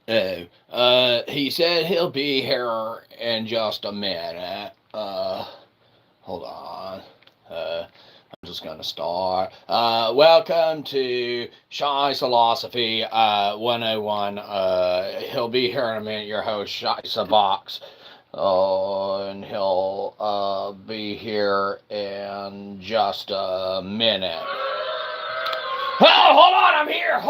He said he'll be here in just a minute. Hold on. I'm just gonna start. Welcome to Shyzalosophy 101. He'll be here in a minute. Your host, Shyzabox. And he'll be here in just a minute. Oh, hold on, I'm here.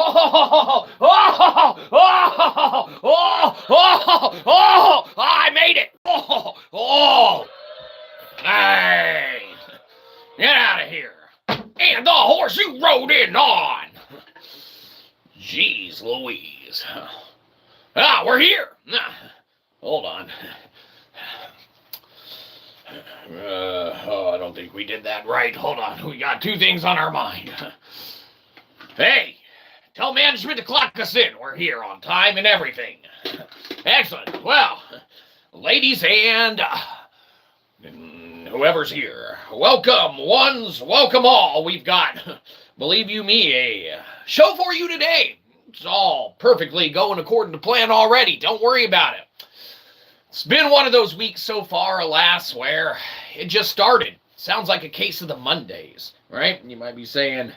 I made it. Hey, get out of here. And the horse you rode in on. Jeez Louise. We're here. Hold on. I don't think we did that right. Hold on. We got two things on our mind. Hey, tell management to clock us in. We're here on time and everything. Excellent. Well, ladies and whoever's here, welcome ones, welcome all. We've got, believe you me, a show for you today. It's all perfectly going according to plan already. Don't worry about it. It's been one of those weeks so far, alas, where it just started. Sounds like a case of the Mondays, right? You might be saying,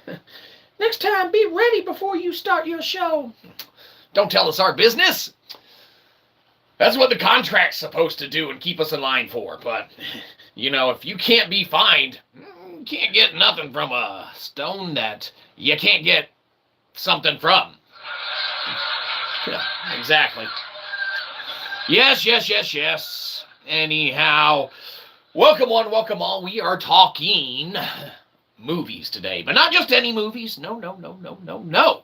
next time, be ready before you start your show. Don't tell us our business. That's what the contract's supposed to do and keep us in line for. But, you know, if you can't be fined, you can't get nothing from a stone that you can't get something from. Yeah, exactly. Yes. Anyhow, welcome one, welcome all. We are talking movies today, but not just any movies. No.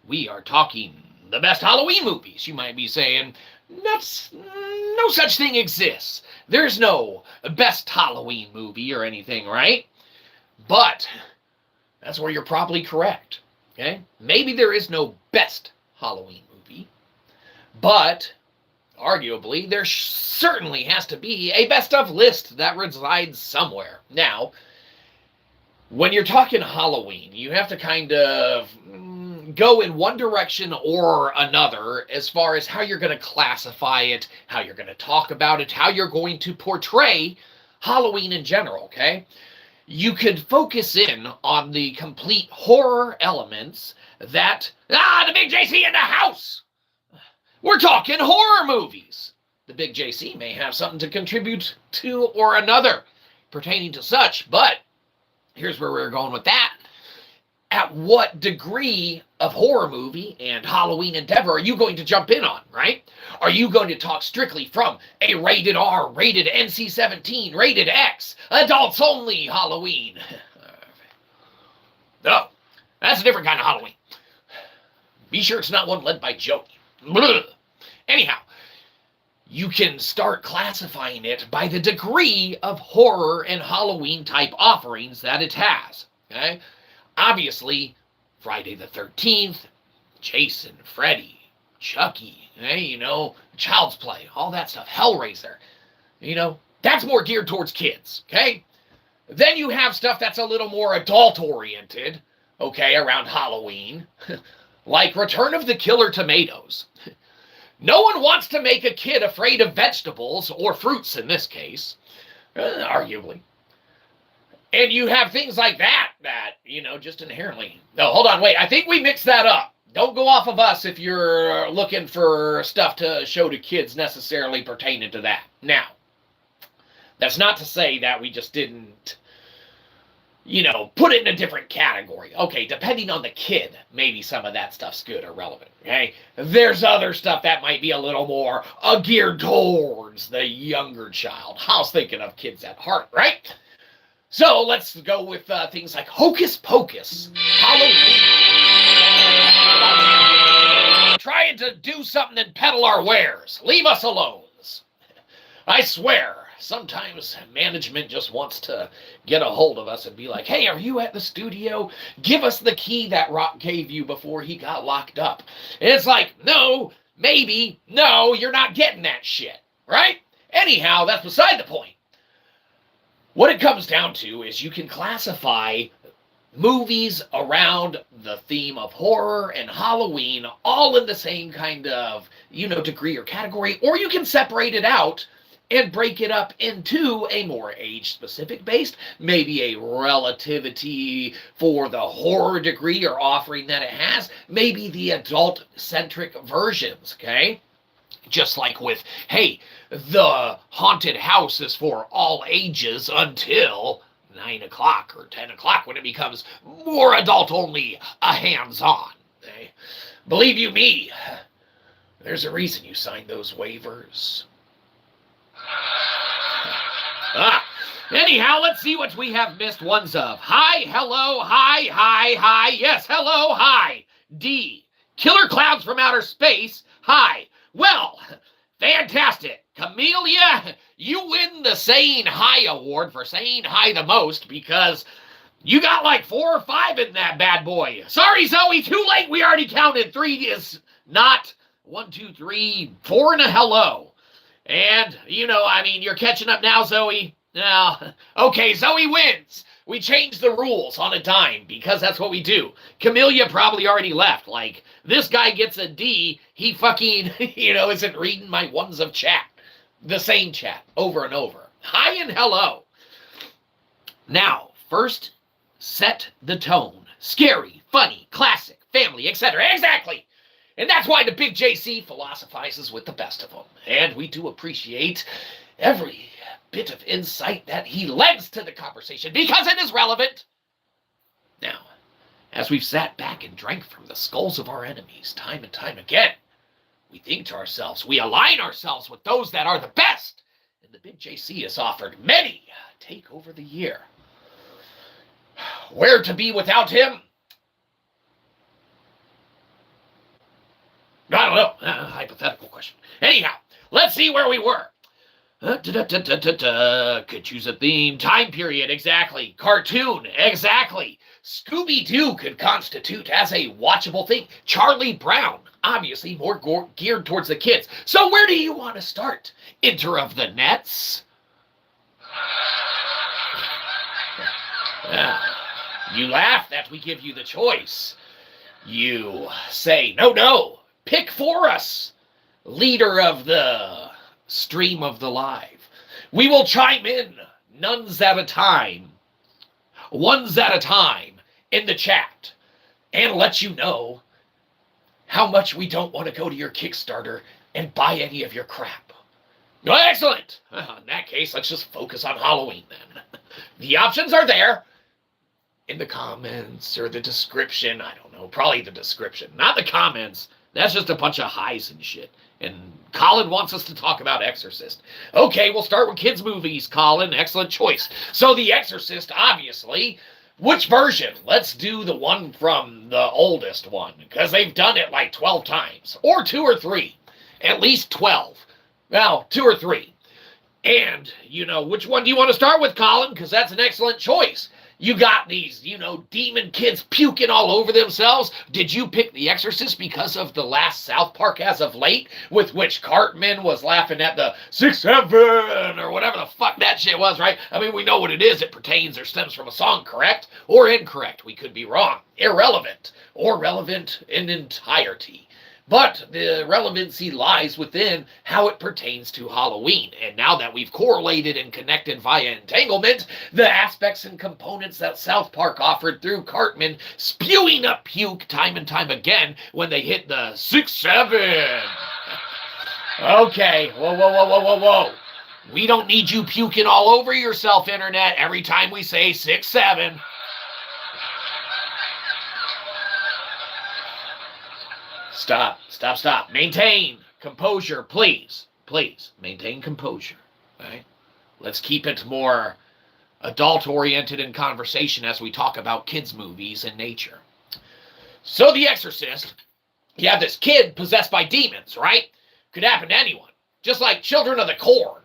We are talking the best Halloween movies. You might be saying, that's, no such thing exists. There's no best Halloween movie or anything, right? But that's where you're probably correct, okay? Maybe there is no best Halloween movie, but arguably there certainly has to be a best of list that resides somewhere. Now, when you're talking Halloween, you have to kind of go in one direction or another as far as how you're going to classify it, how you're going to talk about it, how you're going to portray Halloween in general, okay? You could focus in on the complete horror elements that, the big JC in the house! We're talking horror movies. The big JC may have something to contribute to or another pertaining to such, but here's where we're going with that. At what degree of horror movie and Halloween endeavor are you going to jump in on, right? Are you going to talk strictly from a rated R, rated NC-17, rated X, adults only Halloween? No, that's a different kind of Halloween. Be sure it's not one led by Joey. Anyhow, you can start classifying it by the degree of horror and Halloween type offerings that it has, okay? Obviously, Friday the 13th, Jason, Freddy, Chucky, Child's Play, all that stuff, Hellraiser, that's more geared towards kids, okay? Then you have stuff that's a little more adult-oriented, okay, around Halloween, like Return of the Killer Tomatoes. No one wants to make a kid afraid of vegetables, or fruits in this case, arguably. And you have things like that, just inherently. No, hold on, wait, I think we mixed that up. Don't go off of us if you're looking for stuff to show to kids necessarily pertaining to that. Now, that's not to say that we just didn't, put it in a different category. Okay, depending on the kid, maybe some of that stuff's good or relevant, okay? There's other stuff that might be a little more geared towards the younger child. I was thinking of kids at heart, right? So let's go with things like Hocus Pocus, Halloween. Trying to do something and peddle our wares. Leave us alone. I swear, sometimes management just wants to get a hold of us and be like, hey, are you at the studio? Give us the key that Rock gave you before he got locked up. And it's like, no, maybe, no, you're not getting that shit, right? Anyhow, that's beside the point. What it comes down to is you can classify movies around the theme of horror and Halloween, all in the same kind of, degree or category, or you can separate it out and break it up into a more age-specific based, maybe a relativity for the horror degree or offering that it has, maybe the adult-centric versions, okay? Just like with, hey, the haunted house is for all ages until 9 o'clock or 10 o'clock when it becomes more adult only, a hands-on. Okay? Believe you me, there's a reason you signed those waivers. Anyhow, let's see what we have missed ones of. Hi, hello, hi, yes, hello, hi. D, killer clowns from outer space, hi. Well, fantastic. Camellia, you win the Saying Hi award for saying hi the most because you got like 4 or 5 in that bad boy. Sorry, Zoe, too late. We already counted. 3 is not 1, 2, 3, 4 and a hello. And, you're catching up now, Zoe. Now, okay, Zoe wins. We changed the rules on a dime because that's what we do. Camellia probably already left. Like, this guy gets a D. He fucking, isn't reading my ones of chat. The same chat over and over. Hi and hello. Now, first, set the tone. Scary, funny, classic, family, etc. Exactly. And that's why the big JC philosophizes with the best of them. And we do appreciate every bit of insight that he lends to the conversation because it is relevant. Now, as we've sat back and drank from the skulls of our enemies time and time again, we think to ourselves, we align ourselves with those that are the best. And the big JC has offered many take over the year. Where to be without him? I don't know. Hypothetical question. Anyhow, let's see where we were. Could choose a theme. Time period, exactly. Cartoon, exactly. Scooby-Doo could constitute as a watchable thing. Charlie Brown, obviously more geared towards the kids. So where do you want to start? Enter of the Nets? You laugh that we give you the choice. You say, no. Pick for us, leader of the stream of the live. We will chime in, ones at a time, in the chat, and let you know how much we don't want to go to your Kickstarter and buy any of your crap. Excellent. In that case, let's just focus on Halloween then. The options are there in the comments or the description. I don't know, probably the description, not the comments. That's just a bunch of highs and shit. And Colin wants us to talk about Exorcist. Okay, we'll start with kids' movies, Colin. Excellent choice. So The Exorcist, obviously. Which version? Let's do the one from the oldest one, because they've done it like 12 times. Or 2 or 3. At least 12. Well, 2 or 3. And, which one do you want to start with, Colin? Because that's an excellent choice. You got these, demon kids puking all over themselves. Did you pick The Exorcist because of the last South Park as of late, with which Cartman was laughing at the 6-7 or whatever the fuck that shit was, right? I mean, we know what it is. It pertains or stems from a song, correct? Or incorrect. We could be wrong. Irrelevant. Or relevant in entirety. But the relevancy lies within how it pertains to Halloween. And now that we've correlated and connected via entanglement, the aspects and components that South Park offered through Cartman spewing up puke time and time again when they hit the 6-7. Okay, whoa. We don't need you puking all over yourself, Internet, every time we say 6-7. Stop. Maintain composure, please. Please, maintain composure, right? Let's keep it more adult-oriented in conversation as we talk about kids' movies and nature. So The Exorcist, you have this kid possessed by demons, right? Could happen to anyone. Just like Children of the Corn,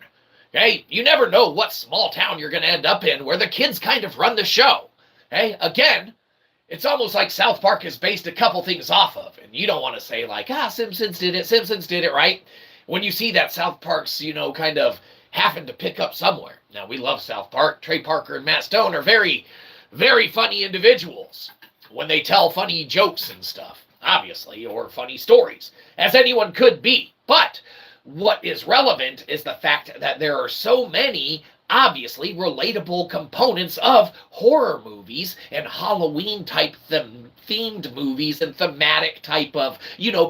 okay? You never know what small town you're going to end up in where the kids kind of run the show, okay? Again, it's almost like South Park is based a couple things off of. And you don't want to say like, Simpsons did it, right? When you see that South Park's, kind of having to pick up somewhere. Now, we love South Park. Trey Parker and Matt Stone are very, very funny individuals when they tell funny jokes and stuff, obviously, or funny stories, as anyone could be. But what is relevant is the fact that there are so many obviously relatable components of horror movies and Halloween type themed movies and thematic type of,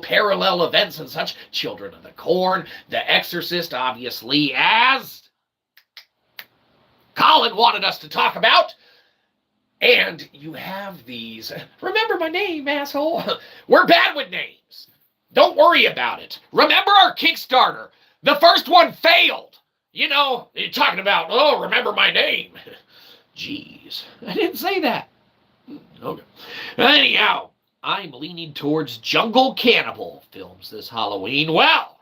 parallel events and such. Children of the Corn, The Exorcist, obviously, as Colin wanted us to talk about. And you have these, remember my name, asshole. We're bad with names. Don't worry about it. Remember our Kickstarter. The first one failed. You're talking about, remember my name. Jeez, I didn't say that. Okay. Anyhow, I'm leaning towards Jungle Cannibal films this Halloween. Well,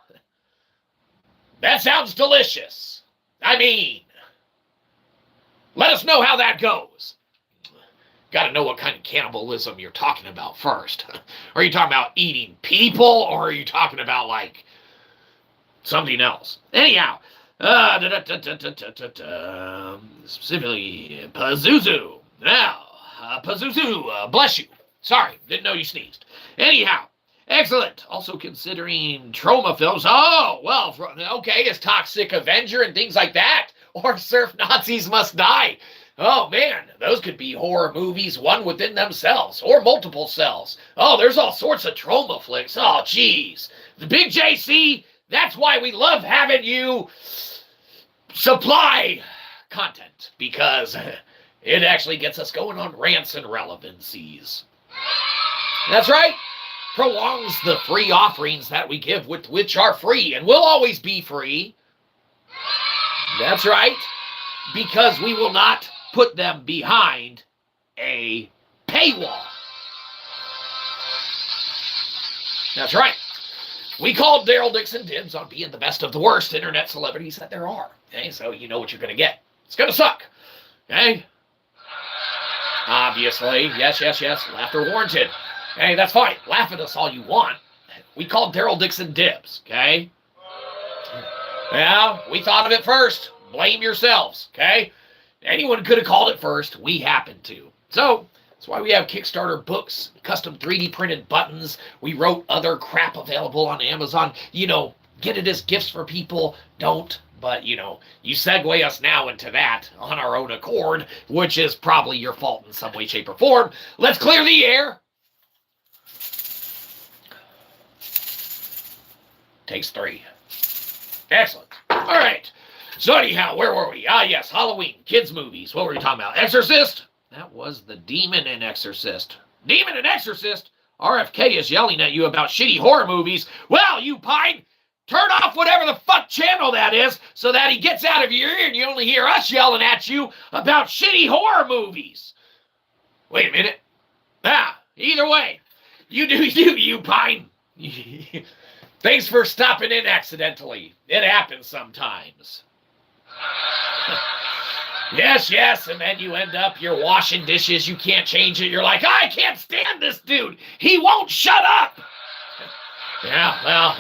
that sounds delicious. I mean, let us know how that goes. Got to know what kind of cannibalism you're talking about first. Are you talking about eating people, or are you talking about, like, something else? Anyhow, specifically, Pazuzu. Now, Pazuzu, bless you. Sorry, didn't know you sneezed. Anyhow, excellent. Also considering trauma films. Oh, well, okay, is Toxic Avenger and things like that. Or Surf Nazis Must Die. Oh, man, those could be horror movies, one within themselves, or multiple selves. Oh, there's all sorts of trauma flicks. Oh, jeez. The Big JC, that's why we love having you supply content, because it actually gets us going on rants and relevancies. That's right. Prolongs the free offerings that we give, which are free, and will always be free. That's right. Because we will not put them behind a paywall. That's right. We called Daryl Dixon dibs on being the best of the worst internet celebrities that there are. Okay, so you know what you're going to get. It's going to suck. Okay? Obviously. Yes. Laughter warranted. Hey, that's fine. Laugh at us all you want. We called Daryl Dixon dibs. Okay? Yeah, we thought of it first. Blame yourselves. Okay? Anyone could have called it first. We happened to. So, that's why we have Kickstarter books, custom 3D printed buttons. We wrote other crap available on Amazon. Get it as gifts for people. Don't. But, you segue us now into that on our own accord, which is probably your fault in some way, shape, or form. Let's clear the air. Takes 3. Excellent. All right. So anyhow, where were we? Ah, yes, Halloween, kids' movies. What were we talking about? Exorcist? That was the Demon in Exorcist. Demon in Exorcist? RFK is yelling at you about shitty horror movies. Well, you pine, turn off whatever the fuck channel that is so that he gets out of your ear and you only hear us yelling at you about shitty horror movies. Wait a minute. Either way, you do you, pine. Thanks for stopping in accidentally. It happens sometimes. Yes, and then you end up, you're washing dishes, you can't change it, you're like, I can't stand this dude, he won't shut up. Yeah, well,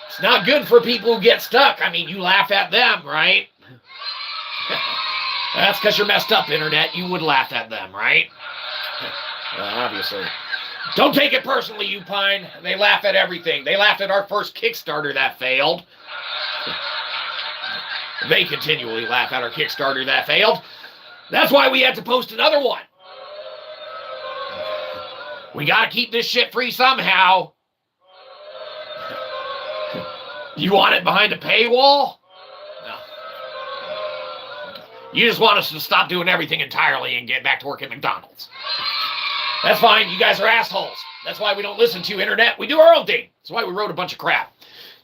it's not good for people who get stuck. I mean, you laugh at them, right? That's because you're messed up, internet, you would laugh at them, right? Obviously. Don't take it personally, you pine. They laugh at everything. They laughed at our first Kickstarter that failed. They continually laugh at our Kickstarter that failed. That's why we had to post another one. We gotta keep this shit free somehow. You want it behind a paywall? No. You just want us to stop doing everything entirely and get back to work at McDonald's. That's fine. You guys are assholes. That's why we don't listen to you, internet. We do our own thing. That's why we wrote a bunch of crap.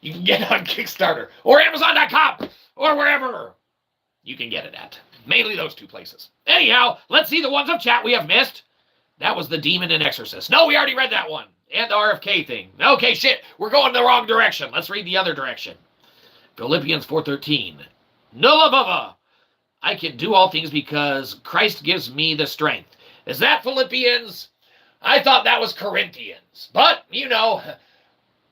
You can get it on Kickstarter or Amazon.com or wherever you can get it at. Mainly those two places. Anyhow, let's see the ones of chat we have missed. That was the Demon and Exorcist. No, we already read that one. And the RFK thing. Okay, shit. We're going the wrong direction. Let's read the other direction. Philippians 4:13. Nullabava. I can do all things because Christ gives me the strength. Is that Philippians? I thought that was Corinthians. But,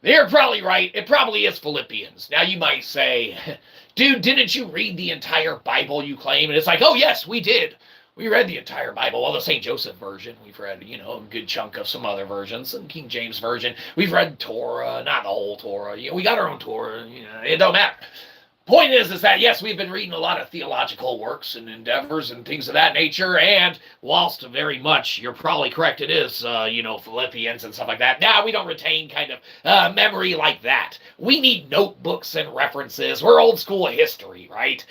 they're probably right. It probably is Philippians. Now, you might say, dude, didn't you read the entire Bible you claim? And it's like, oh, yes, we did. We read the entire Bible, well, the St. Joseph version. We've read, a good chunk of some other versions, some King James version. We've read Torah, not the whole Torah. We got our own Torah. It don't matter. Point is that, yes, we've been reading a lot of theological works and endeavors and things of that nature, and whilst very much, you're probably correct, it is, Philippians and stuff like that. Now, we don't retain kind of memory like that. We need notebooks and references. We're old school history, right?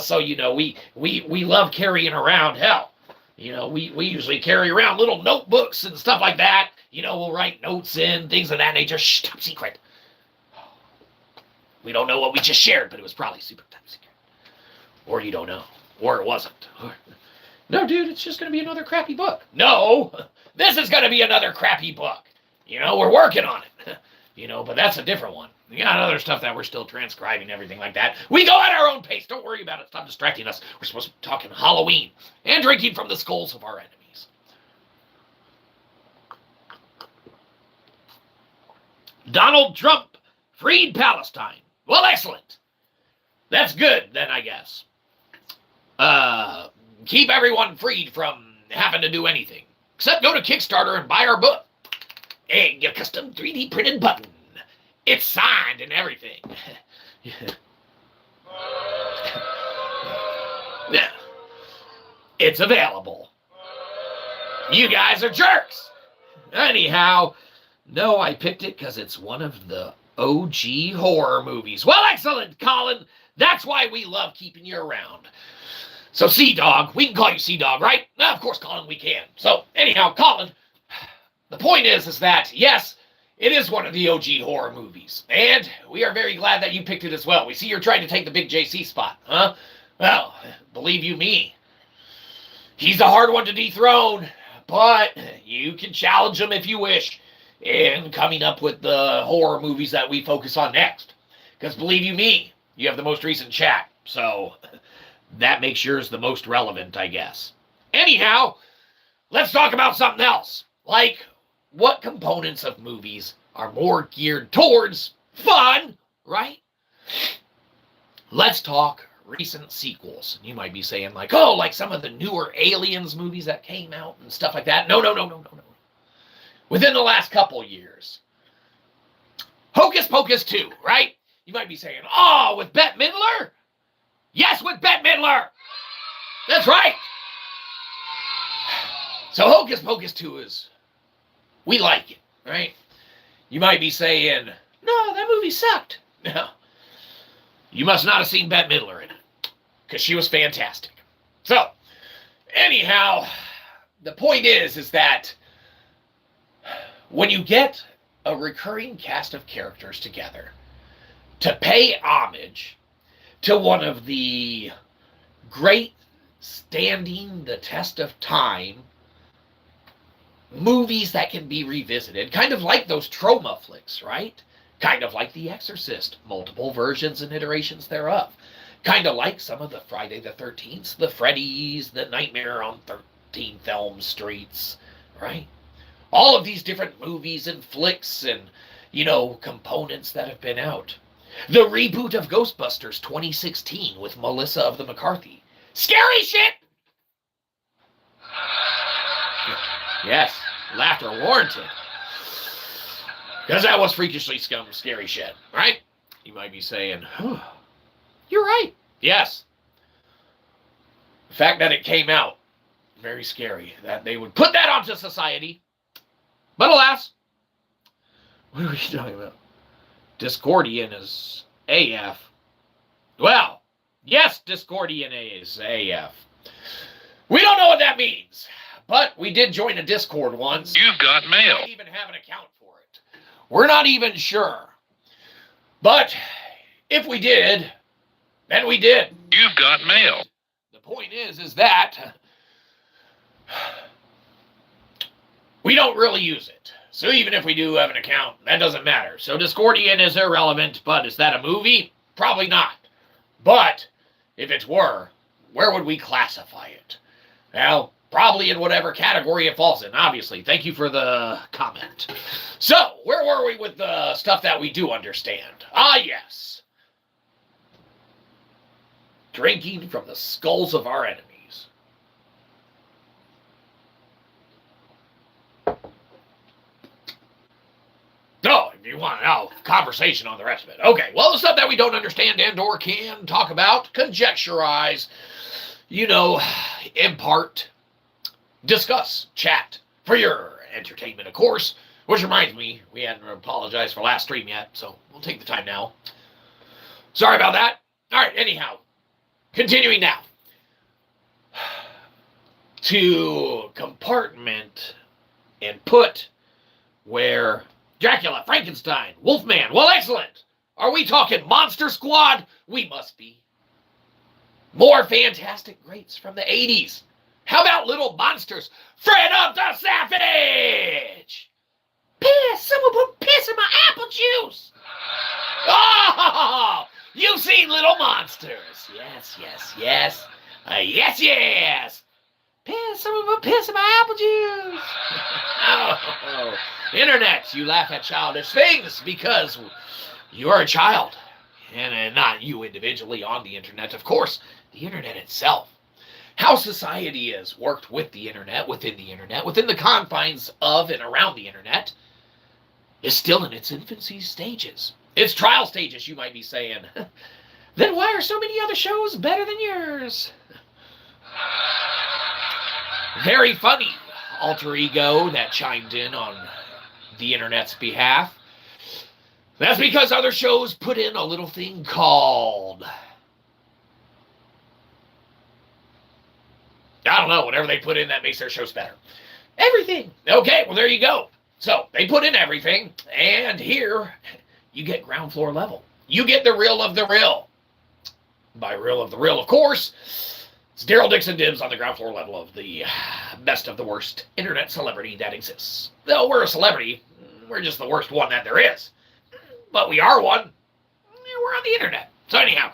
So, we love carrying around, hell, we usually carry around little notebooks and stuff like that. We'll write notes in, things of that nature. Shh, top secret. We don't know what we just shared, but it was probably super top secret. Or you don't know. Or it wasn't. No, dude, it's just going to be another crappy book. No, this is going to be another crappy book. We're working on it. But that's a different one. We got other stuff that we're still transcribing, everything like that. We go at our own pace. Don't worry about it. Stop distracting us. We're supposed to be talking Halloween and drinking from the skulls of our enemies. Donald Trump freed Palestine. Well, excellent. That's good, then, I guess. Keep everyone freed from having to do anything. Except go to Kickstarter and buy our book. And get a custom 3D printed button. It's signed and everything. Yeah. It's available. You guys are jerks. Anyhow, no, I picked it because it's one of the OG horror movies. Well, excellent, Colin. That's why we love keeping you around. So, Sea-Dog, we can call you Sea-Dog, right? Now, of course, Colin, we can. So, anyhow, Colin, the point is that, yes, it is one of the OG horror movies. And we are very glad that you picked it as well. We see you're trying to take the big JC spot, huh? Well, believe you me, he's a hard one to dethrone, but you can challenge him if you wish in coming up with the horror movies that we focus on next. Because believe you me, you have the most recent chat, so that makes yours the most relevant, I guess. Anyhow, let's talk about something else. Like, what components of movies are more geared towards fun, right? Let's talk recent sequels. You might be saying like, oh, like some of the newer Aliens movies that came out and stuff like that. No. Within the last couple years. Hocus Pocus 2, right? You might be saying, oh, with Bette Midler? Yes, with Bette Midler! That's right! So Hocus Pocus 2 is, we like it, right? You might be saying, no, that movie sucked. No. You must not have seen Bette Midler in it, because she was fantastic. So, anyhow, the point is that when you get a recurring cast of characters together to pay homage to one of the great standing the test of time movies that can be revisited, kind of like those trauma flicks, right? Kind of like The Exorcist, multiple versions and iterations thereof. Kind of like some of the Friday the 13th, the Freddy's, the Nightmare on 13th Elm Streets, right? All of these different movies and flicks and, components that have been out. The reboot of Ghostbusters 2016 with Melissa of the McCarthy. Scary shit! Yes, laughter warranted. Because that was freakishly scary shit, right? You might be saying, you're right. Yes. The fact that it came out, very scary. That they would put that onto society. But alas, what are we talking about? Discordian is AF. Well, yes, Discordian is AF. We don't know what that means, but we did join a Discord once. You've got mail. We don't even have an account for it. We're not even sure. But if we did, then we did. You've got mail. The point is that we don't really use it. So even if we do have an account, that doesn't matter. So Discordian is irrelevant, but is that a movie? Probably not. But if it were, where would we classify it? Well, probably in whatever category it falls in, obviously. Thank you for the comment. So, where were we with the stuff that we do understand? Ah, yes. Drinking from the skulls of our enemies. you want conversation on the rest of it. Okay, well, the stuff that we don't understand and or can talk about, conjecturize, impart, discuss, chat for your entertainment, of course. Which reminds me, we hadn't apologized for last stream yet, so we'll take the time now. Sorry about that. All right, anyhow, continuing now. To compartment and put where Dracula, Frankenstein, Wolfman, well, excellent. Are we talking Monster Squad? We must be. More fantastic greats from the 80s. How about Little Monsters? Fred of the Savage! Piss! Someone put piss in my apple juice! Oh! You've seen Little Monsters. Yes, yes, yes. Yes, yes. Piss! Someone put piss in my apple juice! Oh, Internet, you laugh at childish things because you're a child. And not you individually on the internet, of course. The internet itself. How society is worked with the internet, within the confines of and around the internet, is still in its infancy stages. Its trial stages, you might be saying. Then why are so many other shows better than yours? Very funny alter ego that chimed in on the internet's behalf. That's because other shows put in a little thing called, I don't know, whatever they put in that makes their shows better. Everything. Okay, well, there you go. So they put in everything, and here you get ground floor level. You get the real of the real. By real of the real, of course, it's Daryl Dixon dibs on the ground floor level of the best of the worst internet celebrity that exists. Though we're a celebrity, we're just the worst one that there is. But we are one. We're on the internet. So anyhow,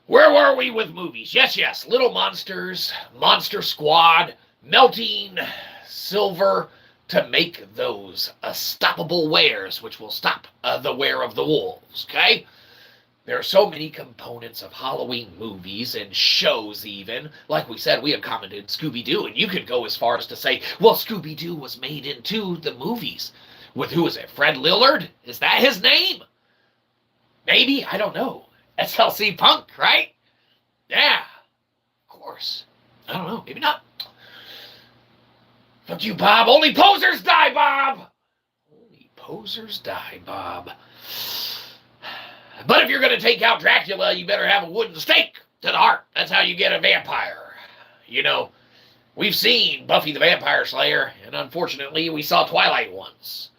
where were we with movies? Yes, yes. Little Monsters, Monster Squad, melting silver to make those unstoppable wares, which will stop the wear of the wolves, okay? There are so many components of Halloween movies and shows even. Like we said, we have commented Scooby-Doo, and you could go as far as to say, well, Scooby-Doo was made into the movies. With who is it? Fred Lillard? Is that his name? Maybe? I don't know. SLC Punk, right? Yeah. Of course. I don't know. Maybe not. Fuck you, Bob. Only posers die, Bob! Only posers die, Bob. But if you're going to take out Dracula, you better have a wooden stake to the heart. That's how you get a vampire. You know, we've seen Buffy the Vampire Slayer, and unfortunately, we saw Twilight once.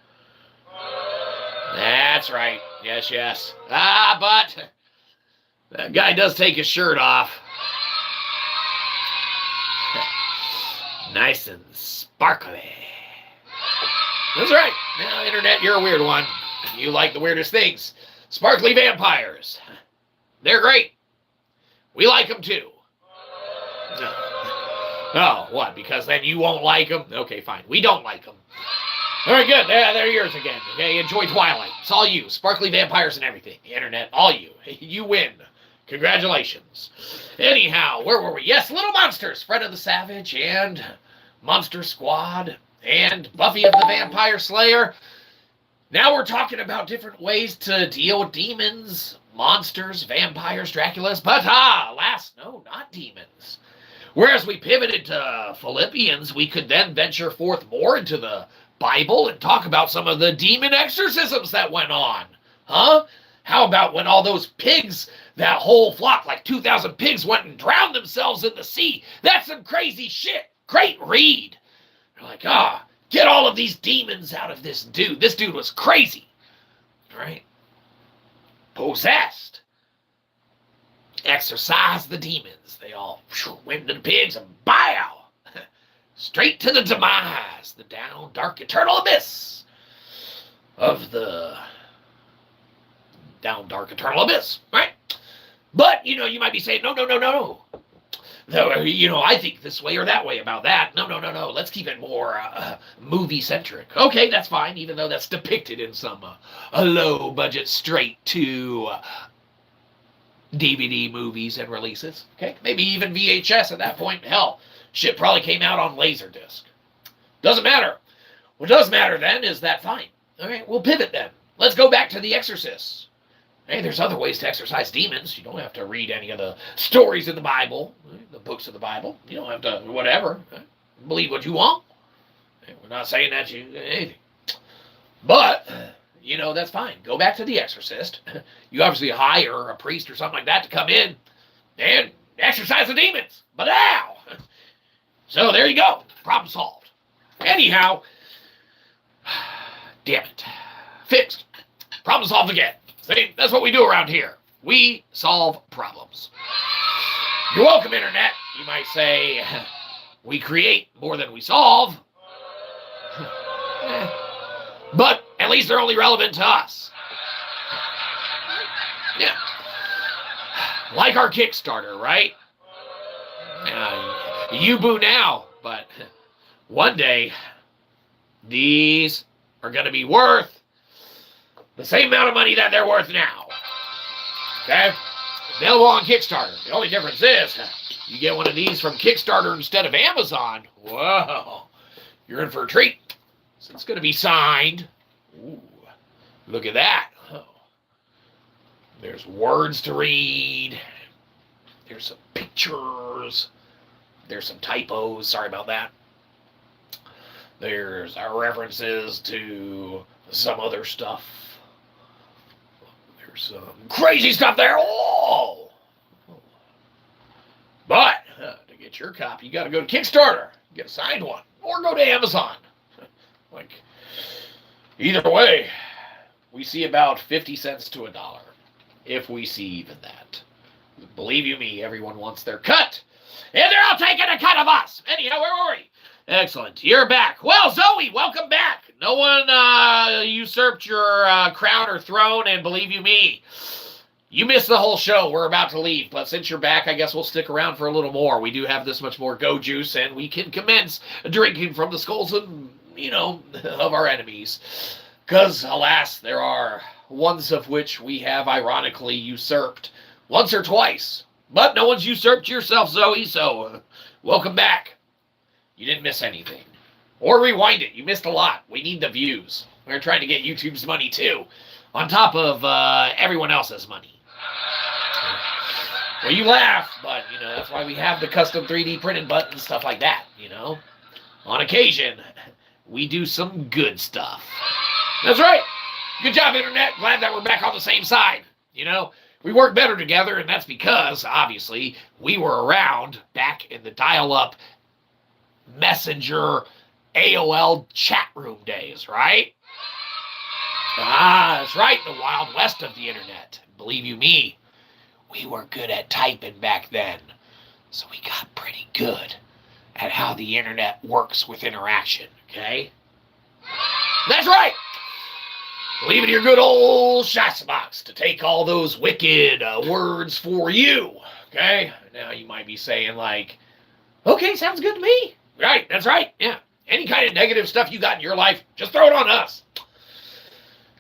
That's right. Yes, yes. But that guy does take his shirt off. Nice and sparkly. That's right. Now, internet, you're a weird one. You like the weirdest things. Sparkly vampires. They're great. We like them too. Oh, what? Because then you won't like them? Okay, fine. We don't like them. Very good. They're yours again. Okay, enjoy Twilight. It's all you. Sparkly vampires and everything. The internet, all you. You win. Congratulations. Anyhow, where were we? Yes, Little Monsters. Fred of the Savage and Monster Squad and Buffy of the Vampire Slayer. Now we're talking about different ways to deal with demons, monsters, vampires, Draculas, but no, not demons. Whereas we pivoted to Philippians, we could then venture forth more into the Bible and talk about some of the demon exorcisms that went on. Huh? How about when all those pigs, that whole flock, like 2,000 pigs, went and drowned themselves in the sea? That's some crazy shit. Great read. You're like, get all of these demons out of this dude. This dude was crazy. Right? Possessed. Exorcise the demons. They all went to the pigs and bow. Straight to the demise. The down, dark, eternal abyss of the down, dark, eternal abyss. Right? But, you might be saying, no. I think this way or that way about that. No. Let's keep it more movie-centric. Okay, that's fine, even though that's depicted in some low-budget, straight-to DVD movies and releases. Okay, maybe even VHS at that point. Hell, shit probably came out on Laserdisc. Doesn't matter. What does matter then is that, fine. All right, we'll pivot then. Let's go back to The Exorcist. Hey, there's other ways to exorcise demons. You don't have to read any of the stories in the Bible, the books of the Bible. You don't have to, whatever. Believe what you want. We're not saying that you anything. But, that's fine. Go back to The Exorcist. You obviously hire a priest or something like that to come in and exorcise the demons. But now, so there you go. Problem solved. Anyhow, damn it. Fixed. Problem solved again. See, that's what we do around here. We solve problems. You're welcome, Internet. You might say, we create more than we solve. But at least they're only relevant to us. Yeah. Like our Kickstarter, right? You boo now, but one day, these are going to be worth the same amount of money that they're worth now. Okay? Available on Kickstarter. The only difference is, you get one of these from Kickstarter instead of Amazon. Whoa. You're in for a treat. So it's going to be signed. Ooh. Look at that. Oh. There's words to read. There's some pictures. There's some typos. Sorry about that. There's our references to some other stuff. There's some crazy stuff there. Oh! But to get your copy, you got to go to Kickstarter, get a signed one, or go to Amazon. Like, either way, we see about 50 cents to $1, if we see even that. Believe you me, everyone wants their cut, and they're all taking a cut of us. Anyhow, where were we? Excellent. You're back. Well, Zoe, welcome back. No one usurped your crown or throne, and believe you me, you missed the whole show. We're about to leave, but since you're back, I guess we'll stick around for a little more. We do have this much more go juice, and we can commence drinking from the skulls of, of our enemies. Because, alas, there are ones of which we have ironically usurped once or twice. But no one's usurped yourself, Zoe, so welcome back. You didn't miss anything. Or rewind it. You missed a lot. We need the views. We're trying to get YouTube's money, too. On top of everyone else's money. Well, you laugh, but, that's why we have the custom 3D printed buttons, stuff like that, On occasion, we do some good stuff. That's right. Good job, Internet. Glad that we're back on the same side. We work better together, and that's because, obviously, we were around back in the dial-up Messenger AOL chat room days, right? Ah, that's right, the Wild West of the Internet. Believe you me, we were good at typing back then, so we got pretty good at how the Internet works with interaction, okay? That's right! Leave it to your good old shyzabox to take all those wicked words for you, okay? Now you might be saying like, okay, sounds good to me. Right, that's right, yeah. Any kind of negative stuff you got in your life, just throw it on us.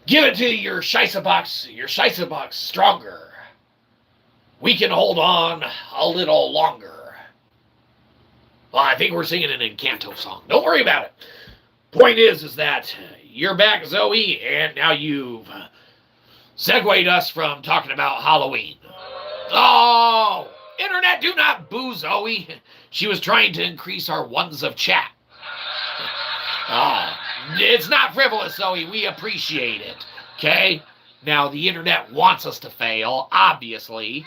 Give it to your shyzabox stronger. We can hold on a little longer. Well, I think we're singing an Encanto song. Don't worry about it. Point is that you're back, Zoe, and now you've segued us from talking about Halloween. Oh, Internet, do not boo Zoe. She was trying to increase our ones of chat. It's not frivolous, Zoe. We appreciate it. Okay? Now, the Internet wants us to fail, obviously.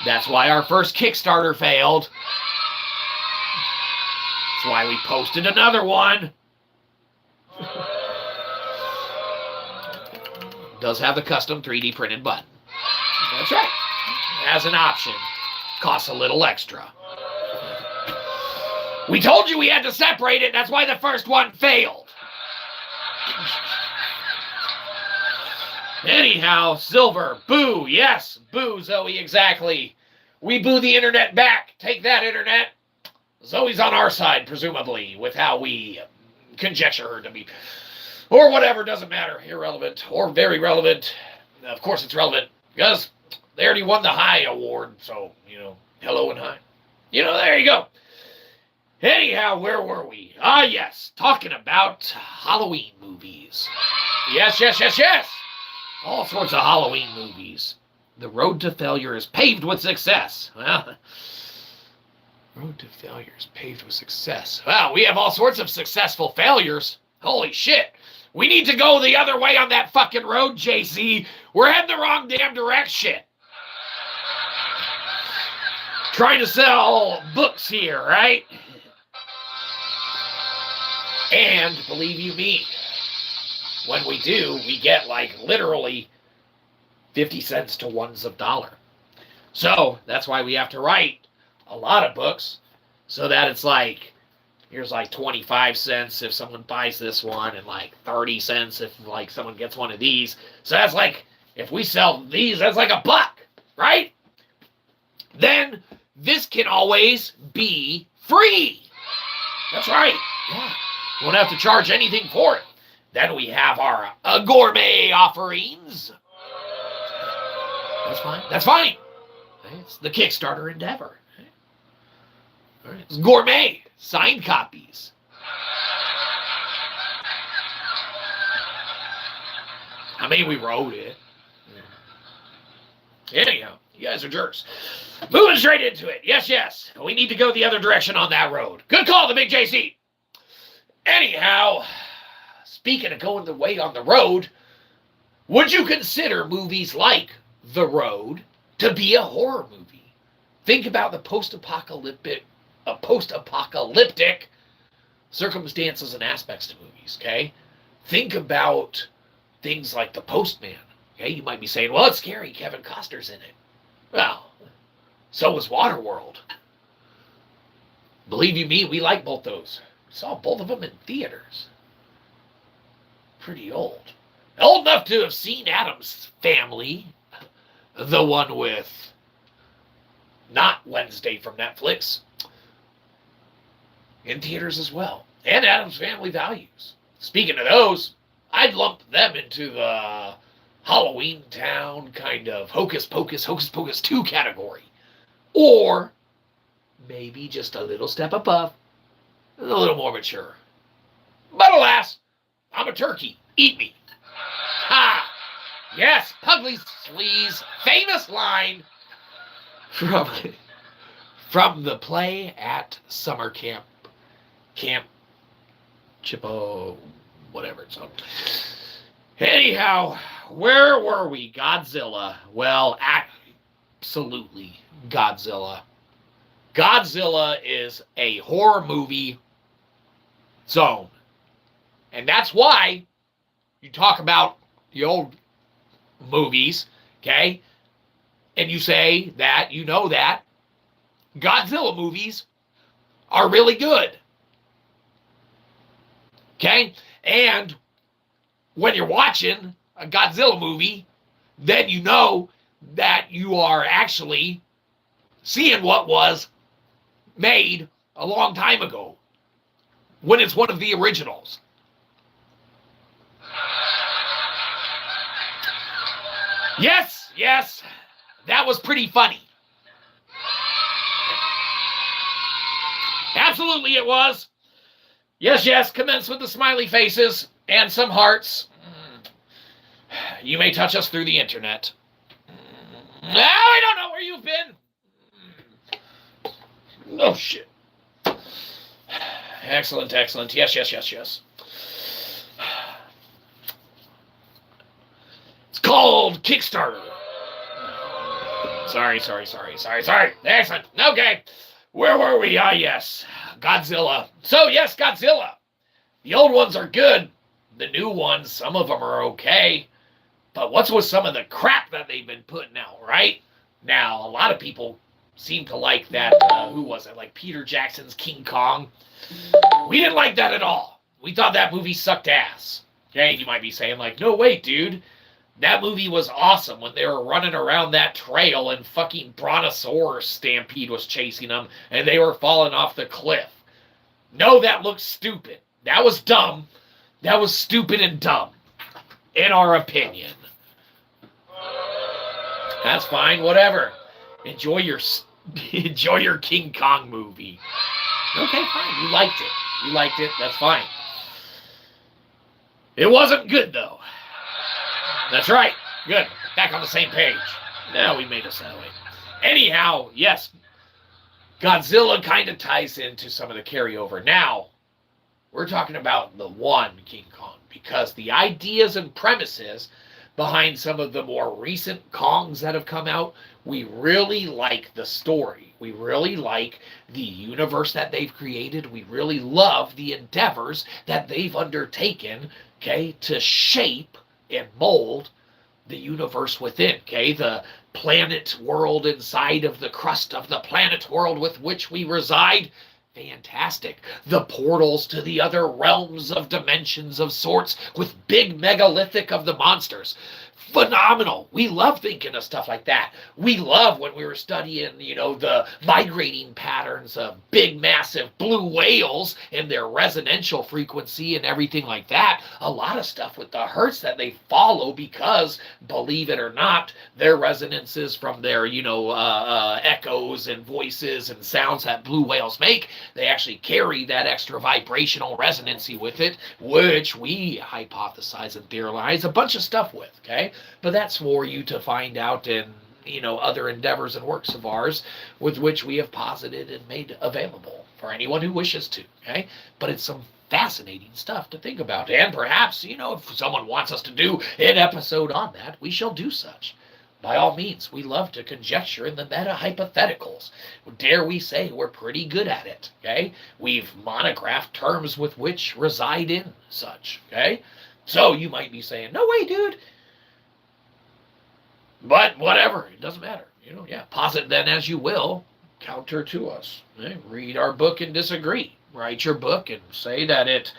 That's why our first Kickstarter failed. That's why we posted another one. Does have the custom 3D printed button. That's right. As an option. Costs a little extra. We told you we had to separate it. That's why the first one failed. Anyhow, Silver, boo. Yes, boo, Zoe, exactly. We boo the Internet back. Take that, Internet. Zoe's on our side, presumably, with how we conjecture her to be. Or whatever, doesn't matter. Irrelevant or very relevant. Of course it's relevant because they already won the High Award. So, hello and hi. There you go. Anyhow, where were we? Ah, yes, talking about Halloween movies. Yes, yes, yes, yes. All sorts of Halloween movies. The road to failure is paved with success. Well, road to failure is paved with success. Well, we have all sorts of successful failures. Holy shit. We need to go the other way on that fucking road, JC. We're heading the wrong damn direction. Trying to sell books here, right? And believe you me, when we do, we get like literally 50 cents to ones of dollar. So that's why we have to write a lot of books so that it's like, here's like 25 cents if someone buys this one and like 30 cents if like someone gets one of these. So that's like, if we sell these, that's like $1, right? Then this can always be free. That's right. Yeah. Won't have to charge anything for it. Then we have our gourmet offerings. That's fine. That's fine. It's the Kickstarter endeavor. It's gourmet signed copies. I mean, we wrote it. Anyhow, you guys are jerks. Moving straight into it. Yes, yes. We need to go the other direction on that road. Good call, the big JC. Anyhow, speaking of going the way on the road, would you consider movies like The Road to be a horror movie? Think about the post-apocalyptic circumstances and aspects to movies, okay? Think about things like The Postman. Okay, you might be saying, well, it's scary, Kevin Costner's in it. Well, so was Waterworld. Believe you me, we like both those. We saw both of them in theaters. Pretty old. Old enough to have seen Addams Family, the one with not Wednesday from Netflix, in theaters as well. And Addams Family Values. Speaking of those, I'd lump them into the Halloween Town kind of Hocus Pocus 2 category. Or maybe just a little step above, a little more mature. But alas, I'm a turkey. Eat me. Ha! Yes, Pugsley's famous line from the play at summer camp. Camp Chippo, whatever it's on. Anyhow, where were we? Godzilla. Well, absolutely Godzilla. Godzilla is a horror movie zone. And that's why you talk about the old movies, okay? And you say that, you know that Godzilla movies are really good. Okay? And when you're watching a Godzilla movie, then you know that you are actually seeing what was made a long time ago, when it's one of the originals. Yes, yes, that was pretty funny. Absolutely it was. Yes, yes, commence with the smiley faces and some hearts. You may touch us through the internet. I don't know where you've been. Oh, shit. Excellent, excellent. Yes, yes, yes, yes. It's called Kickstarter. Sorry. Excellent. Okay. Where were we? Ah, yes. Godzilla. So, yes, Godzilla. The old ones are good. The new ones, some of them are okay. But what's with some of the crap that they've been putting out, right? Now, a lot of people seem to like that, who was it? Like Peter Jackson's King Kong. We didn't like that at all. We thought that movie sucked ass. Okay, you might be saying like, no, wait, dude. That movie was awesome when they were running around that trail and fucking Brontosaurus Stampede was chasing them and they were falling off the cliff. No, that looked stupid. That was dumb. That was stupid and dumb, in our opinion. That's fine, whatever. Enjoy your King Kong movie. Okay, fine. You liked it. You liked it. That's fine. It wasn't good, though. That's right. Good. Back on the same page. Now we made us that way. Anyhow, yes, Godzilla kind of ties into some of the carryover. Now, we're talking about the one King Kong because the ideas and premises behind some of the more recent Kongs that have come out, we really like the story. We really like the universe that they've created. We really love the endeavors that they've undertaken, okay, to shape and mold the universe within, okay, the planet world inside of the crust of the planet world with which we reside. Fantastic. The portals to the other realms of dimensions of sorts with big megalithic of the monsters. Phenomenal. We love thinking of stuff like that. We love when we were studying, the migrating patterns of big, massive blue whales and their resonantial frequency and everything like that. A lot of stuff with the hertz that they follow because, believe it or not, their resonances from their, echoes and voices and sounds that blue whales make, they actually carry that extra vibrational resonancy with it, which we hypothesize and theorize a bunch of stuff with, okay? But that's for you to find out in, other endeavors and works of ours with which we have posited and made available for anyone who wishes to, okay? But it's some fascinating stuff to think about. And perhaps, if someone wants us to do an episode on that, we shall do such. By all means, we love to conjecture in the meta-hypotheticals. Dare we say we're pretty good at it, okay? We've monographed terms with which reside in such, okay? So you might be saying, no way, dude. But whatever, it doesn't matter. Posit then as you will, counter to us. Okay? Read our book and disagree. Write your book and say that it,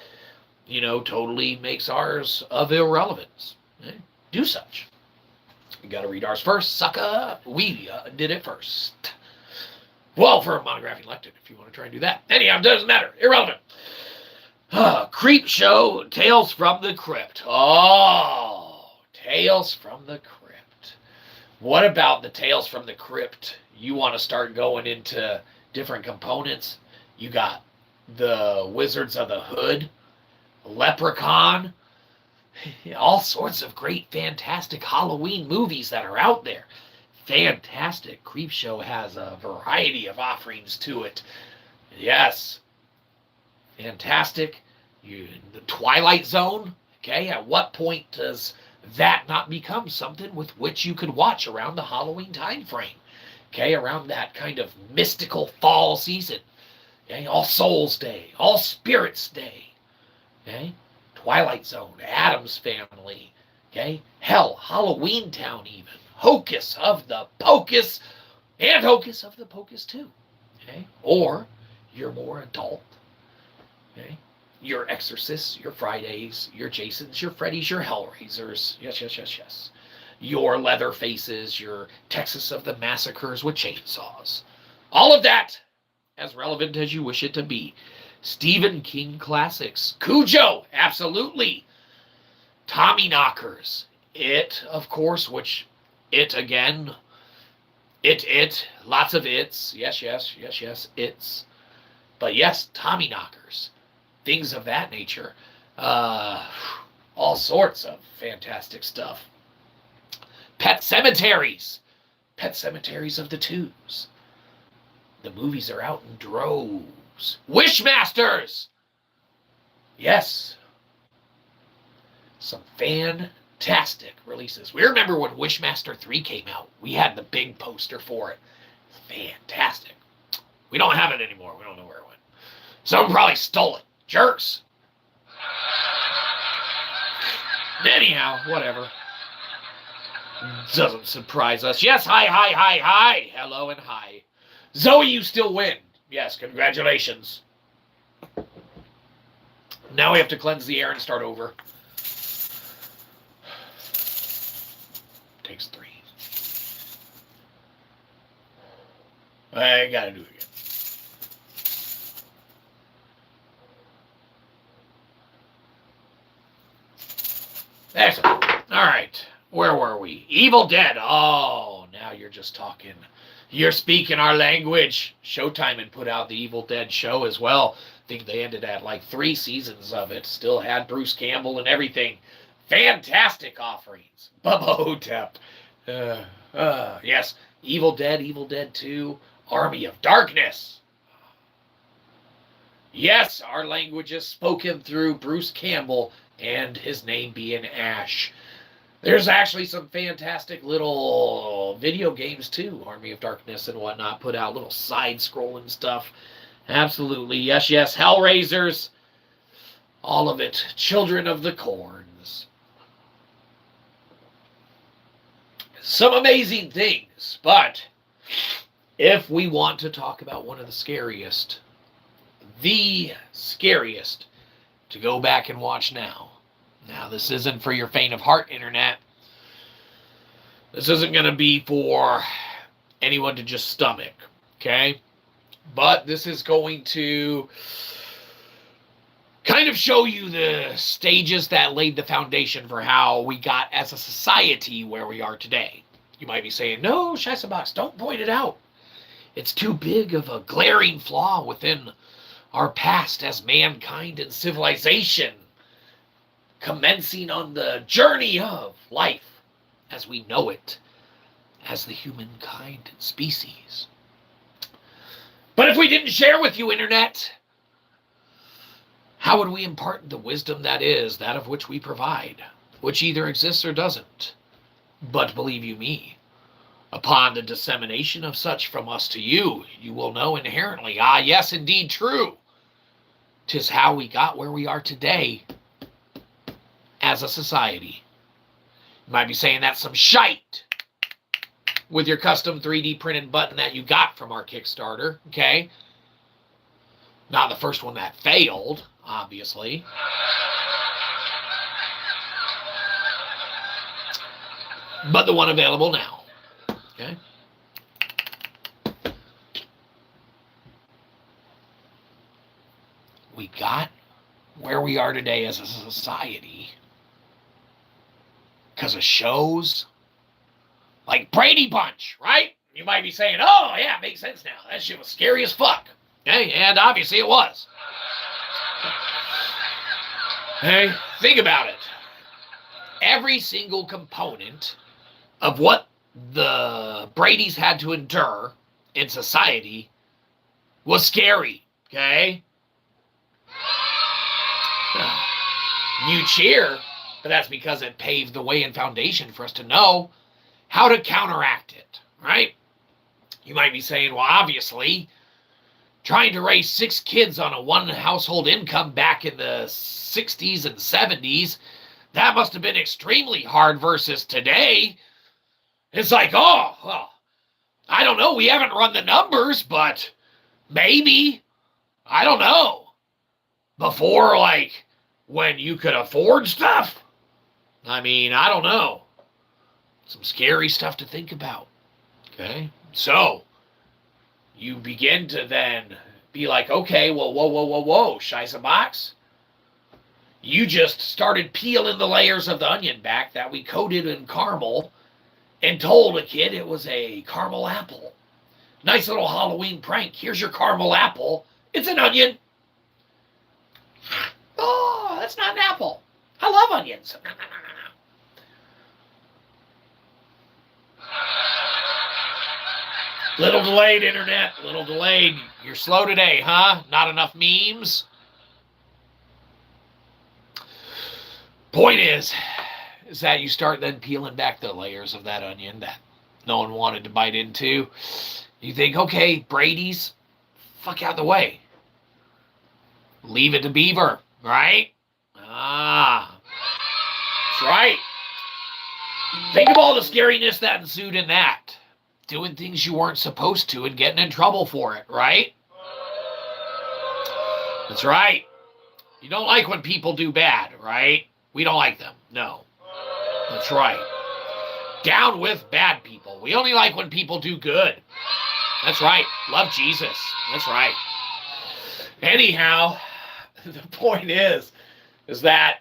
totally makes ours of irrelevance. Okay? Do such. You got to read ours first, sucker. We did it first. Well, for a monographing lecture, if you want to try and do that. Anyhow, it doesn't matter. Irrelevant. Creep show, Tales from the Crypt. Oh, Tales from the Crypt. What about the Tales from the Crypt? You want to start going into different components? You got the Wizards of the Hood, Leprechaun, all sorts of great, fantastic Halloween movies that are out there. Fantastic. Creepshow has a variety of offerings to it. Yes. Fantastic. The Twilight Zone. Okay, at what point does that not become something with which you could watch around the Halloween time frame? Okay, around that kind of mystical fall season. Okay, All Souls Day, All Spirits Day. Okay, Twilight Zone, Addams Family. Okay, hell, Halloween Town even. Hocus of the Pocus, and Hocus of the Pocus too. Okay, or you're more adult. Okay, your Exorcists, your Fridays, your Jasons, your Freddys, your Hellraisers. Yes. Your Leatherfaces, your Texas of the Massacres with chainsaws. All of that, as relevant as you wish it to be. Stephen King classics. Cujo, absolutely. Tommyknockers. It, of course, which, it again. It. Lots of its. Yes, it's. But yes, Tommyknockers. Things of that nature. All sorts of fantastic stuff. Pet Cemeteries. Pet Cemeteries of the Twos. The movies are out in droves. Wishmasters. Yes. Some fantastic releases. We remember when Wishmaster 3 came out. We had the big poster for it. Fantastic. We don't have it anymore. We don't know where it went. Someone probably stole it. Jerks. Anyhow, whatever. Doesn't surprise us. Yes, hi. Hello and hi. Zoe, you still win. Yes, congratulations. Now we have to cleanse the air and start over. Takes 3. I gotta do it again. Excellent. All right. Where were we? Evil Dead. Oh, now you're just talking You're speaking our language. Showtime had put out the Evil Dead show as well. I think they ended at like 3 seasons of it. Still had Bruce Campbell and everything. Fantastic offerings. Bubba Hotep. Yes, Evil Dead 2, Army of Darkness. Yes, our language is spoken through Bruce Campbell and his name being Ash. There's actually some fantastic little video games too, Army of Darkness and whatnot, put out little side-scrolling stuff. Absolutely, yes, Hellraisers, all of it. Children of the Corns. Some amazing things, but if we want to talk about one of the scariest to go back and watch now. Now, this isn't for your faint of heart, Internet. This isn't going to be for anyone to just stomach, okay? But this is going to kind of show you the stages that laid the foundation for how we got as a society where we are today. You might be saying, no, Shyzabox, don't point it out. It's too big of a glaring flaw within our past as mankind and civilization, commencing on the journey of life as we know it, as the humankind species. But if we didn't share with you, Internet, how would we impart the wisdom that is that of which we provide, which either exists or doesn't? But believe you me, upon the dissemination of such from us to you, you will know inherently, yes, indeed, true. 'Tis how we got where we are today as a society. You might be saying that's some shite with your custom 3D printed button that you got from our Kickstarter, okay? Not the first one that failed, obviously. But the one available now, okay? We got where we are today as a society because of shows like Brady Bunch, right? You might be saying, oh, yeah, it makes sense now. That shit was scary as fuck. Okay, and obviously it was. Hey, think about it. Every single component of what the Bradys had to endure in society was scary, okay? You cheer, but that's because it paved the way and foundation for us to know how to counteract it, right? You might be saying, well, obviously, trying to raise 6 kids on a one household income back in the 60s and 70s, that must have been extremely hard versus today. It's like, oh, well, I don't know. We haven't run the numbers, but maybe, I don't know. Before, like, when you could afford stuff? I mean, I don't know. Some scary stuff to think about. Okay? So, you begin to then be like, okay, well, whoa, Shyzabox. You just started peeling the layers of the onion back that we coated in caramel and told a kid it was a caramel apple. Nice little Halloween prank. Here's your caramel apple. It's an onion. Oh, that's not an apple. I love onions. Little delayed, Internet. Little delayed. You're slow today, huh? Not enough memes? Point is that you start then peeling back the layers of that onion that no one wanted to bite into. You think, okay, Brady's, fuck out the way. Leave it to Beaver, right? That's right. Think of all the scariness that ensued in that. Doing things you weren't supposed to and getting in trouble for it, right? That's right. You don't like when people do bad, right? We don't like them. No. That's right. Down with bad people. We only like when people do good. That's right. Love Jesus. That's right. Anyhow, the point is that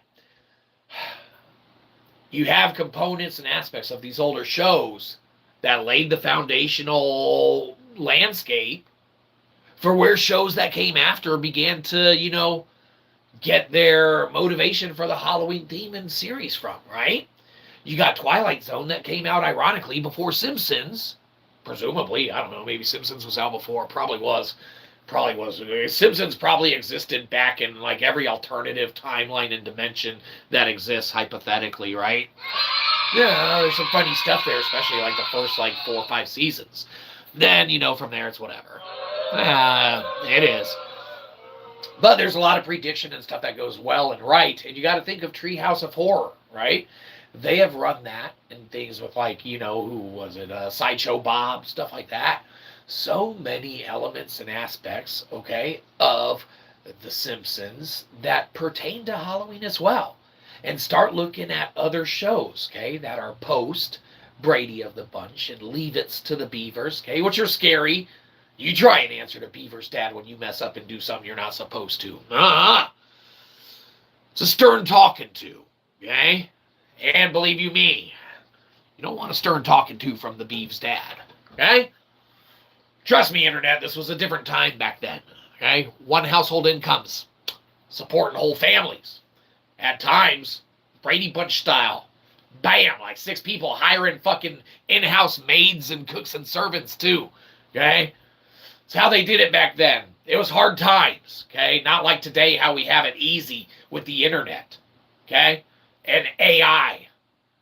you have components and aspects of these older shows that laid the foundational landscape for where shows that came after began to, get their motivation for the Halloween theme and series from, right? You got Twilight Zone that came out ironically before Simpsons, presumably. I don't know, maybe Simpsons was out before. Probably was. Simpsons probably existed back in like every alternative timeline and dimension that exists hypothetically, right? Yeah, there's some funny stuff there, especially like the first like 4 or 5 seasons. Then, from there it's whatever. It is. But there's a lot of prediction and stuff that goes well and right. And you got to think of Treehouse of Horror, right? They have run that and things with like, who was it? Sideshow Bob, stuff like that. So many elements and aspects, okay, of The Simpsons that pertain to Halloween as well. And start looking at other shows, okay, that are post Brady of the Bunch and Leave It's to the Beavers, okay, which are scary. You try and answer to Beaver's dad when you mess up and do something you're not supposed to. It's a stern talking to, okay? And believe you me, you don't want a stern talking to from the Beav's dad, okay? Trust me, Internet, this was a different time back then, okay? One household incomes, supporting whole families. At times, Brady Bunch style. Bam, like 6 people hiring fucking in-house maids and cooks and servants too, okay? It's how they did it back then. It was hard times, okay? Not like today how we have it easy with the internet, okay? And AI,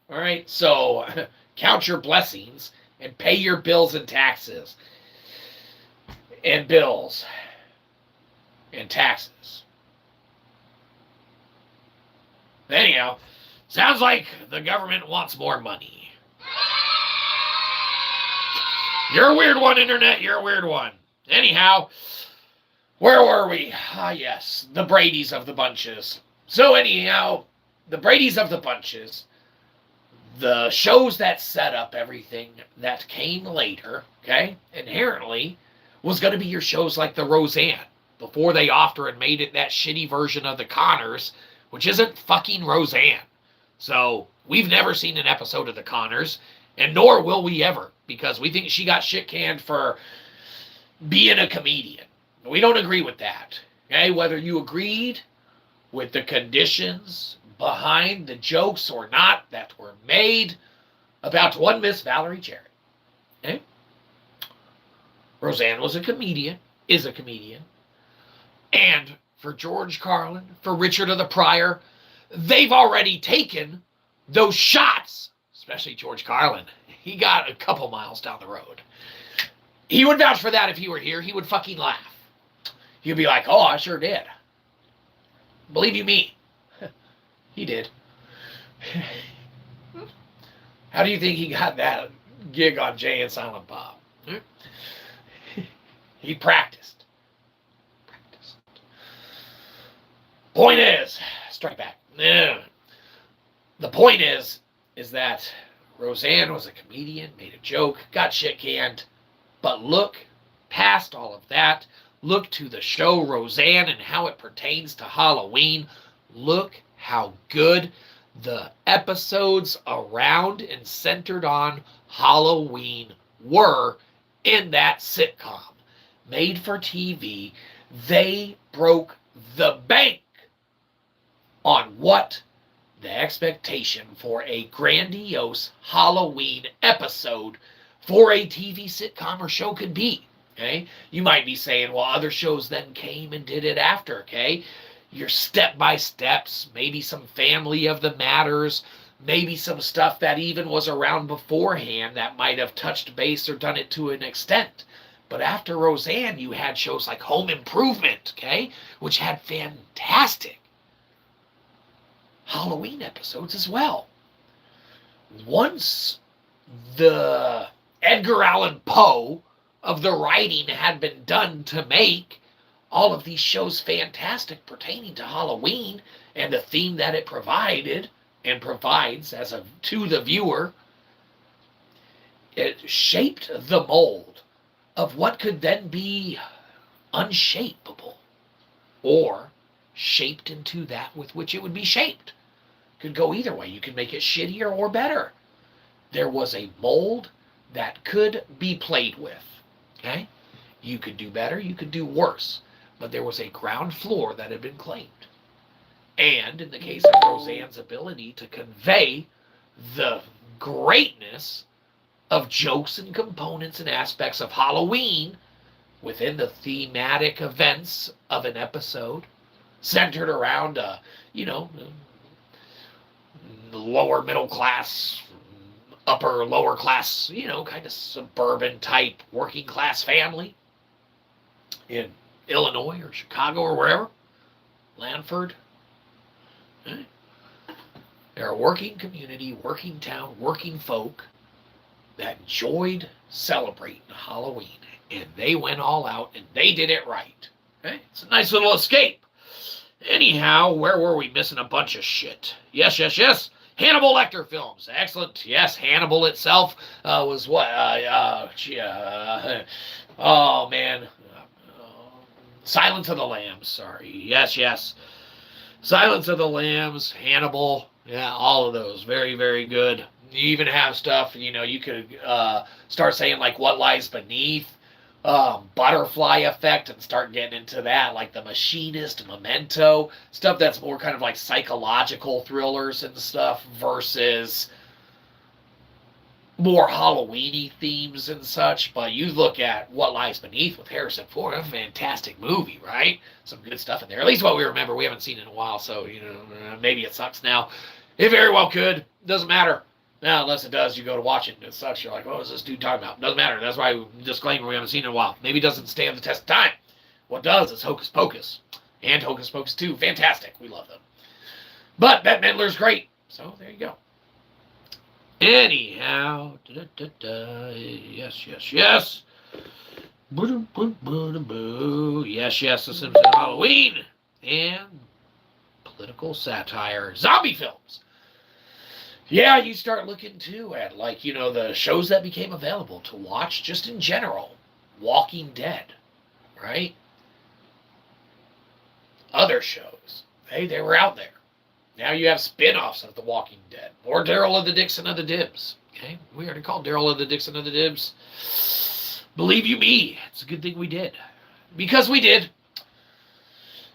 all right? So count your blessings and pay your bills and taxes. And bills and taxes. Anyhow, sounds like the government wants more money. You're a weird one, Internet. You're a weird one. Anyhow, where were we? Yes, the Bradys of the Bunches. So anyhow, the Bradys of the Bunches, the shows that set up everything that came later, okay, inherently was going to be your shows like the Roseanne, before they offered and made it that shitty version of the Connors, which isn't fucking Roseanne. So we've never seen an episode of the Connors, and nor will we ever, because we think she got shit canned for being a comedian. We don't agree with that. Okay, whether you agreed with the conditions behind the jokes or not that were made about one Miss Valerie Cherry. Okay? Roseanne was a comedian, is a comedian. And for George Carlin, for Richard of the Pryor, they've already taken those shots, especially George Carlin. He got a couple miles down the road. He would vouch for that if he were here. He would fucking laugh. He'd be like, oh, I sure did. Believe you me. He did. How do you think he got that gig on Jay and Silent Bob? He practiced. Point is, strike back. The point is that Roseanne was a comedian, made a joke, got shit canned. But look past all of that. Look to the show Roseanne and how it pertains to Halloween. Look how good the episodes around and centered on Halloween were in that sitcom. Made for TV, they broke the bank on what the expectation for a grandiose Halloween episode for a TV sitcom or show could be, okay? You might be saying, well, other shows then came and did it after, okay? Your step-by-steps, maybe some Family of the Matters, maybe some stuff that even was around beforehand that might have touched base or done it to an extent. But after Roseanne, you had shows like Home Improvement, okay? Which had fantastic Halloween episodes as well. Once the Edgar Allan Poe of the writing had been done to make all of these shows fantastic pertaining to Halloween and the theme that it provided and provides to the viewer, it shaped the mold of what could then be unshapeable or shaped into that with which it would be shaped. Could go either way. You could make it shittier or better. There was a mold that could be played with. Okay? You could do better, you could do worse. But there was a ground floor that had been claimed. And in the case of Roseanne's ability to convey the greatness of jokes and components and aspects of Halloween within the thematic events of an episode, centered around lower middle class, upper lower class, kind of suburban type working class family in Illinois or Chicago or wherever, Lanford. Okay. They're a working community, working town, working folk that enjoyed celebrating Halloween. And they went all out and they did it right. Okay? It's a nice little escape. Anyhow, where were we missing a bunch of shit? Yes. Hannibal Lecter films. Excellent. Yes, Hannibal itself was what? Oh, man. Silence of the Lambs. Sorry. Yes. Silence of the Lambs, Hannibal. Yeah, all of those. Very, very good. You even have stuff, you could start saying like What Lies Beneath, Butterfly Effect, and start getting into that, like The Machinist, Memento, stuff that's more kind of like psychological thrillers and stuff versus more Halloween-y themes and such. But you look at What Lies Beneath with Harrison Ford, a fantastic movie, right? Some good stuff in there. At least what we remember. We haven't seen it in a while, so, maybe it sucks now. It very well could. Doesn't matter. Now, unless it does, you go to watch it and it sucks. You're like, what was this dude talking about? Doesn't matter. That's why disclaimer, we haven't seen it in a while. Maybe it doesn't stand the test of time. What does is Hocus Pocus. And Hocus Pocus 2. Fantastic. We love them. But Bette Midler's great. So, there you go. Anyhow. Yes. Yes, The Simpsons Halloween. And political satire. Zombie films. Yeah, you start looking, too, at, the shows that became available to watch just in general. Walking Dead, right? Other shows. Hey, they were out there. Now you have spin-offs of The Walking Dead. More Daryl of the Dixon of the Dibs. Okay? We already called Daryl of the Dixon of the Dibs. Believe you me, it's a good thing we did. Because we did.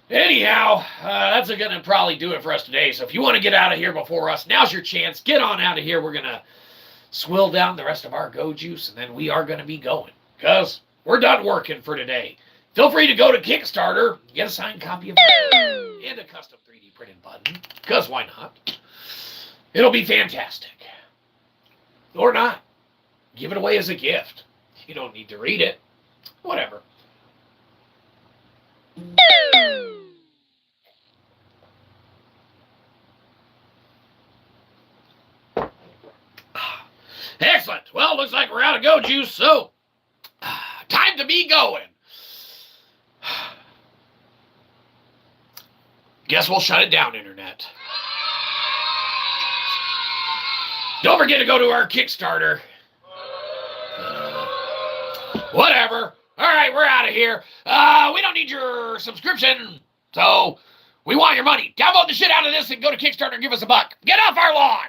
Anyhow, that's going to probably do it for us today. So if you want to get out of here before us, now's your chance. Get on out of here. We're going to swill down the rest of our go juice, and then we are going to be going. Because we're done working for today. Feel free to go to Kickstarter, get a signed copy of it, and a custom 3D printed button. Because why not? It'll be fantastic. Or not. Give it away as a gift. You don't need to read it. Whatever. Excellent. Well, looks like we're out of go juice, so time to be going. Guess we'll shut it down, Internet. Don't forget to go to our Kickstarter. Whatever. All right, we're out of here. We don't need your subscription, so we want your money. Download the shit out of this and go to Kickstarter and give us a buck. Get off our lawn.